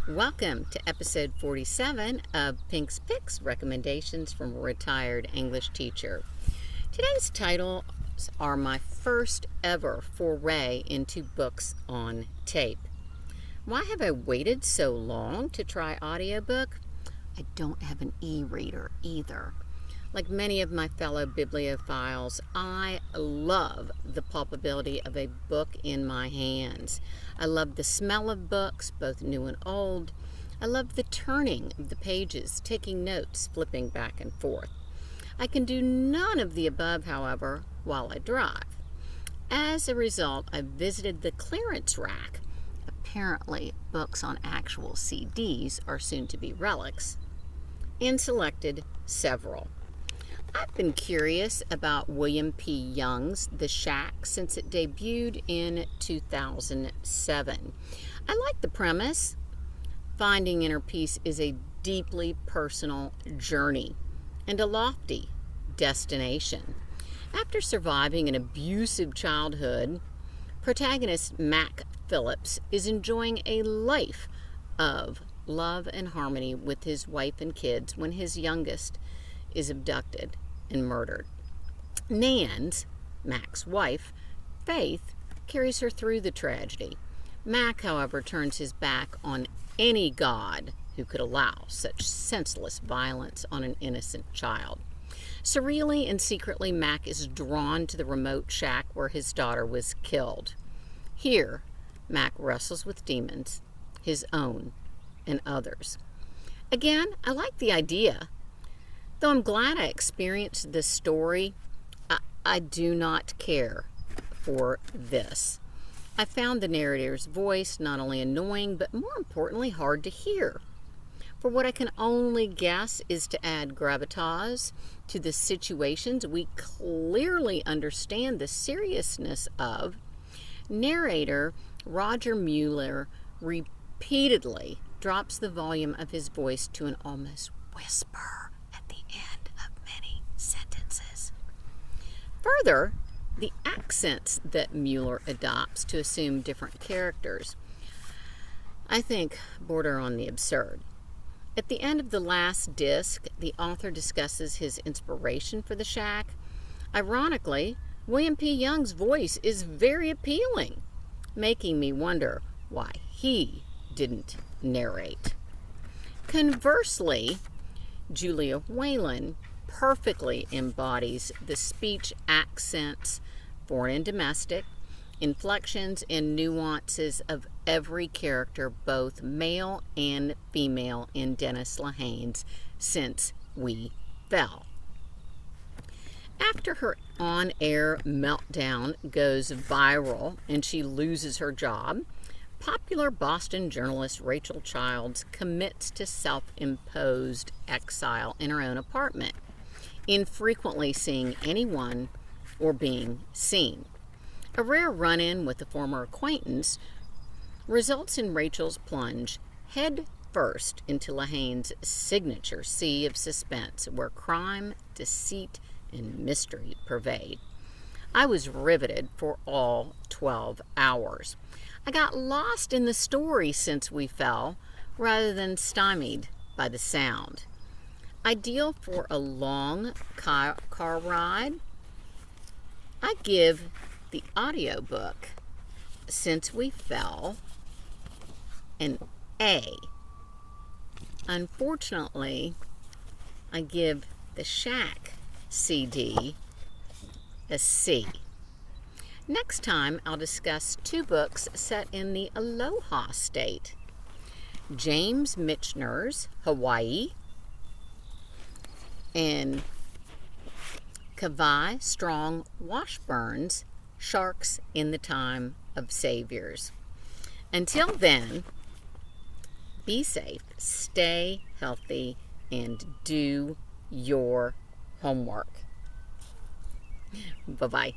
Welcome to episode 47 of Pink's Picks, Recommendations from a Retired English Teacher. Today's titles are my first ever foray into books on tape. Why have I waited so long to try audiobook? I don't have an e-reader either. Like many of my fellow bibliophiles, I love the palpability of a book in my hands. I love the smell of books, both new and old. I love the turning of the pages, taking notes, flipping back and forth. I can do none of the above, however, while I drive. As a result, I visited the clearance rack. Apparently, books on actual CDs are soon to be relics, and selected several. I've been curious about William P. Young's The Shack since it debuted in 2007. I like the premise. Finding inner peace is a deeply personal journey and a lofty destination. After surviving an abusive childhood, protagonist Mack Phillips is enjoying a life of love and harmony with his wife and kids when his youngest is abducted and murdered. Nan's, Mack's wife, Faith, carries her through the tragedy. Mack, however, turns his back on any god who could allow such senseless violence on an innocent child. Surreally and secretly, Mack is drawn to the remote shack where his daughter was killed. Here, Mack wrestles with demons, his own and others. Again, I like the idea. Though I'm glad I experienced this story, I do not care for this. I found the narrator's voice not only annoying, but more importantly, hard to hear. For what I can only guess is to add gravitas to the situations we clearly understand the seriousness of, narrator Roger Mueller repeatedly drops the volume of his voice to an almost whisper at the end of many sentences. Further, the accents that Mueller adopts to assume different characters, I think, border on the absurd. At the end of the last disc, the author discusses his inspiration for The Shack. Ironically, William P. Young's voice is very appealing, making me wonder why he didn't narrate. Conversely, Julia Whalen perfectly embodies the speech accents, foreign and domestic, inflections and nuances of every character, both male and female, in Dennis Lehane's Since We Fell. After her on-air meltdown goes viral and she loses her job, popular Boston journalist Rachel Childs commits to self-imposed exile in her own apartment, infrequently seeing anyone or being seen. A rare run-in with a former acquaintance results in Rachel's plunge head first into Lehane's signature sea of suspense, where crime, deceit, and mystery pervade. I was riveted for all 12 hours. I got lost in the story Since We Fell rather than stymied by the sound. Ideal for a long car ride, I give the audiobook Since We Fell an A. Unfortunately, I give The Shack CD a C. Next time, I'll discuss two books set in the Aloha State. James Michener's Hawaii and Kavai Strong Washburn's Sharks in the Time of Saviors. Until then, be safe, stay healthy, and do your homework. Bye-bye.